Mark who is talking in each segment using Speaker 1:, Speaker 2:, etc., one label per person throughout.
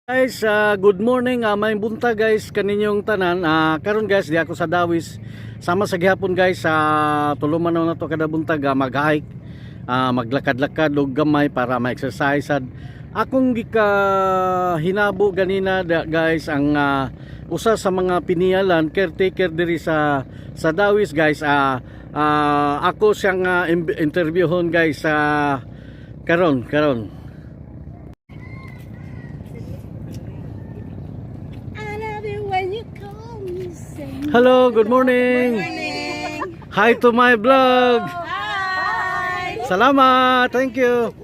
Speaker 1: Guys, good morning. May bunta guys kaninyong tanan. Karon guys, di ako sa Dawis. Sama sa gihapon guys sa tuluman na to kada buntag mag-hike, maglakad-lakad og gamay para ma-exercise. Akong gika hinabo ganina guys ang usa sa mga pinialan caretaker diri sa Dawis guys. Ako siyang interviewon guys karon. Hello, good morning. Hi to my vlog.
Speaker 2: Hi!
Speaker 1: Salamat, thank you.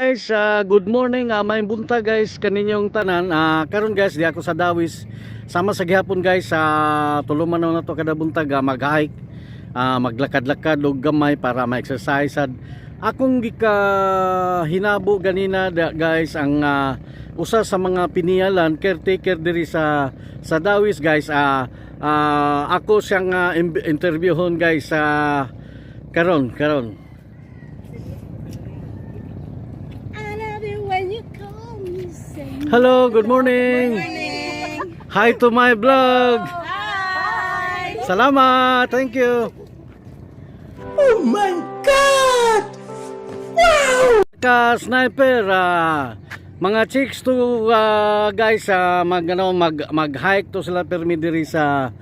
Speaker 1: Guys, good morning. May bunta guys kaninyong tanan. Karon guys, di ako sa Dawis. Sama sa gihapon guys sa tuluman na to kada buntag mag-hike, maglakad-lakad og gamay para ma-exercise. Akong gika hinabo ganina guys ang usa sa mga pinialan caretaker diri sa Dawis guys. Ako siyang interviewon guys karon. Hello, good morning. Hi to my vlog.
Speaker 2: Hi!
Speaker 1: Salamat, thank you.
Speaker 2: Oh my God! Wow!
Speaker 1: Sniper, mga chicks to guys, mag-hike to sila permi diri sa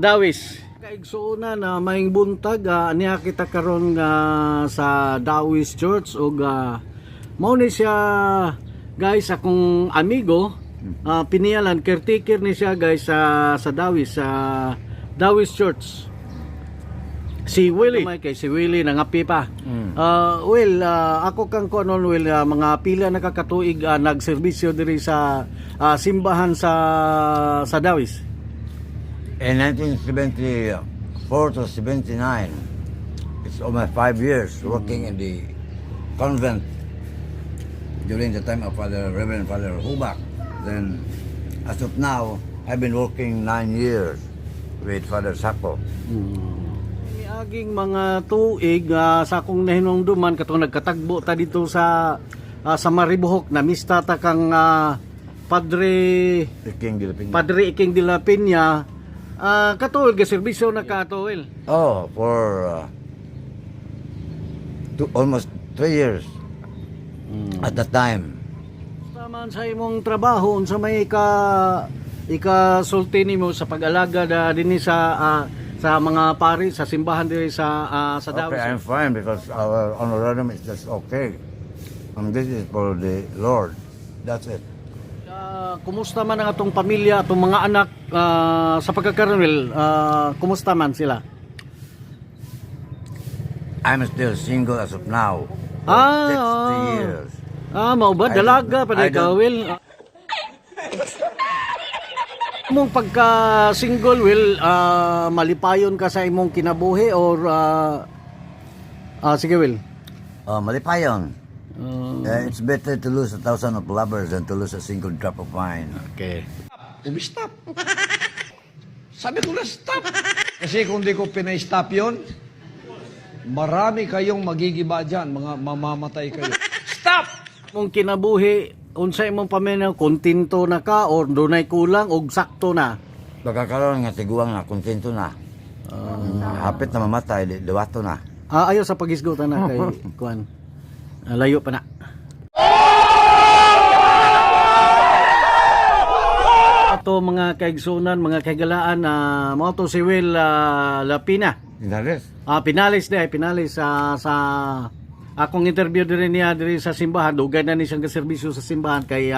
Speaker 1: Dawis. Kaigsuuna na maing buntag niya kita karon sa Dawis Church ug mao ni siya guys akong amigo, pinialan caretaker ni siya guys sa Dawis, sa Dawis Church. Si Willie, si Willie nangapi pa. Will, ako kang kunon Will, mga pila nakakatuig nagserbisyo diri sa simbahan sa Dawis.
Speaker 3: In 1974 to 79, it's almost 5 years working in the convent during the time of Reverend Father Hubak. Then, as of now, I've been working 9 years with Father Sako.
Speaker 1: Aging mga tuig sa akong nahinungduman katong nagkatagbo ta dito sa Maribohok na mista ta kang Padre Iking de la Peña. Katuol ga serbisyo na katuol.
Speaker 3: Oh, for almost 3 years at the time.
Speaker 1: Taman sa imong trabaho unsa may ika-sulti nimo sa pag-alaga dinhi sa mga pari sa simbahan diri sa Dawis.
Speaker 3: Okay, I'm fine because our honorarium is just okay. This is for the Lord. That's it.
Speaker 1: Kumusta man ang atong pamilya, atong mga anak sa pagkakaroon, Will? Kumusta man sila?
Speaker 3: I'm still single as of now. For 60 years.
Speaker 1: Mao ba? Dalaga pa ikaw, Will? Imong pagka-single, Will, malipayon ka sa imong kinabuhi or sige, Will?
Speaker 3: Malipayon. It's better to lose 1,000 of lovers than to lose a single drop of wine.
Speaker 1: Okay.
Speaker 4: Stop. Sabi ko na stop. Kasi kung di ko pinay-stop yun, marami kayong magigiba dyan, mga mamamatay kayo. Stop!
Speaker 1: Imong kinabuhi, unsa imong paminaw, kontento na ka or dunay kulang og sakto na?
Speaker 3: Pagkakaroon nga tiguang na, kontento na. Hapit na mamatay, liwato na.
Speaker 1: Ayaw sa pagisgutan na kay kuan. Layo pa na. Ato mga kaigsunan, mga kaigalaan, mao to si Will Lapina.
Speaker 3: Pinalis.
Speaker 1: Pinalis sa akong interview diri sa simbahan. Dugay na ni siyang kaserbisyo sa simbahan kay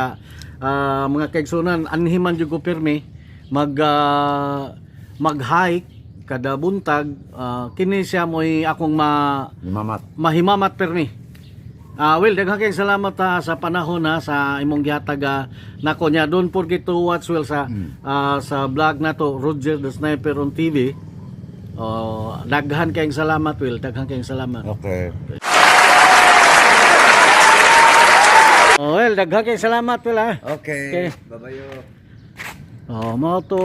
Speaker 1: mga kaigsunan anhiman jud ko pirmi mag-hike kada buntag kini siya mo'y akong
Speaker 3: Mamat.
Speaker 1: mahimamat permi. Well, daghang kayong salamat sa panahon sa imong gihatag nako nya. Don't forget to watch well sa vlog na to, Roger the Sniper on TV. Daghan kayong salamat, Will. Daghan kayong salamat.
Speaker 3: Okay.
Speaker 1: Well, daghan kayong salamat, Will, ha.
Speaker 3: Okay. Babayo.
Speaker 1: Mao to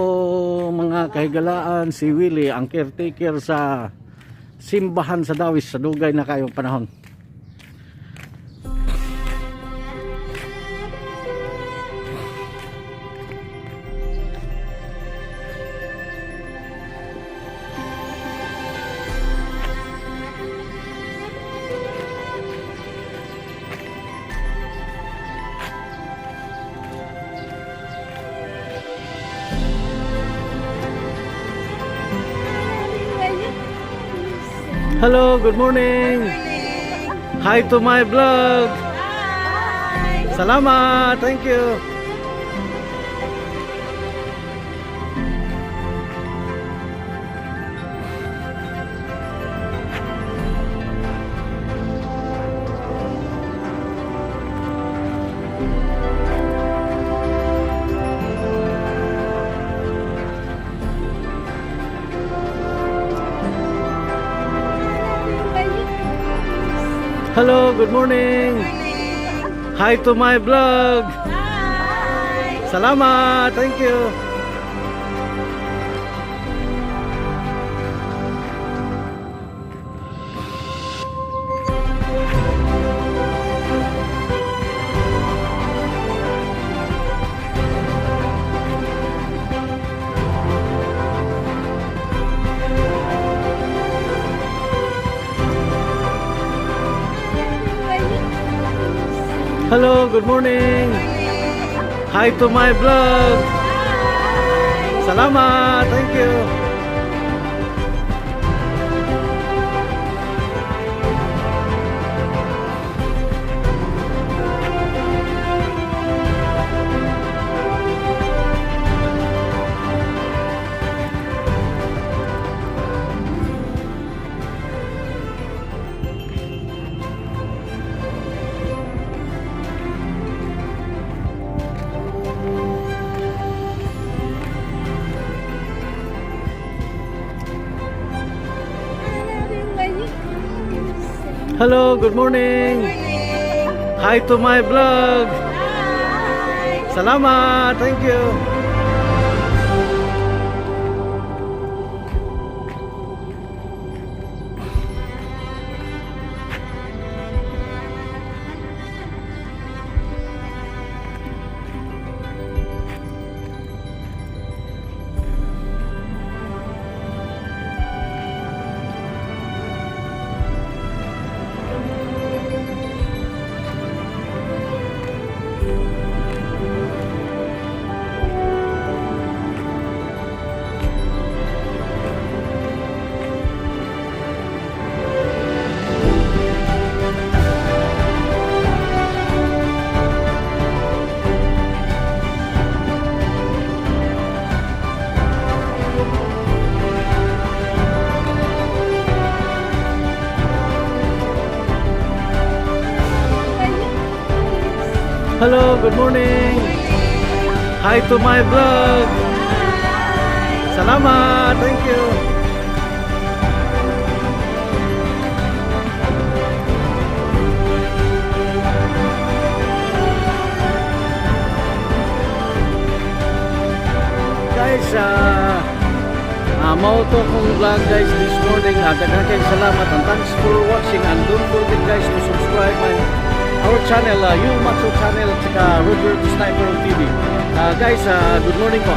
Speaker 1: mga kahigalaan si Willie, ang caretaker sa simbahan sa Dawis sa dugay na kayong panahon. Hello, good morning. Hi to my vlog.
Speaker 2: Hi!
Speaker 1: Salamat, thank you. Hello, good morning. Hi to my vlog.
Speaker 2: Hi!
Speaker 1: Salamat, thank you. Hello, good morning. Hi to my vlog. Salamat, thank you. Hello, good morning. Hi to my vlog.
Speaker 2: Hi!
Speaker 1: Salamat, thank you. Hello, good morning. Hi to my vlog. Salamat, thank you. Guys, mao to kong vlog guys this morning. Daghan kayong salamat and thanks for watching, and don't forget guys to subscribe our channel, yung Macho channel at saka Roger the Sniper on TV. Guys, good morning po.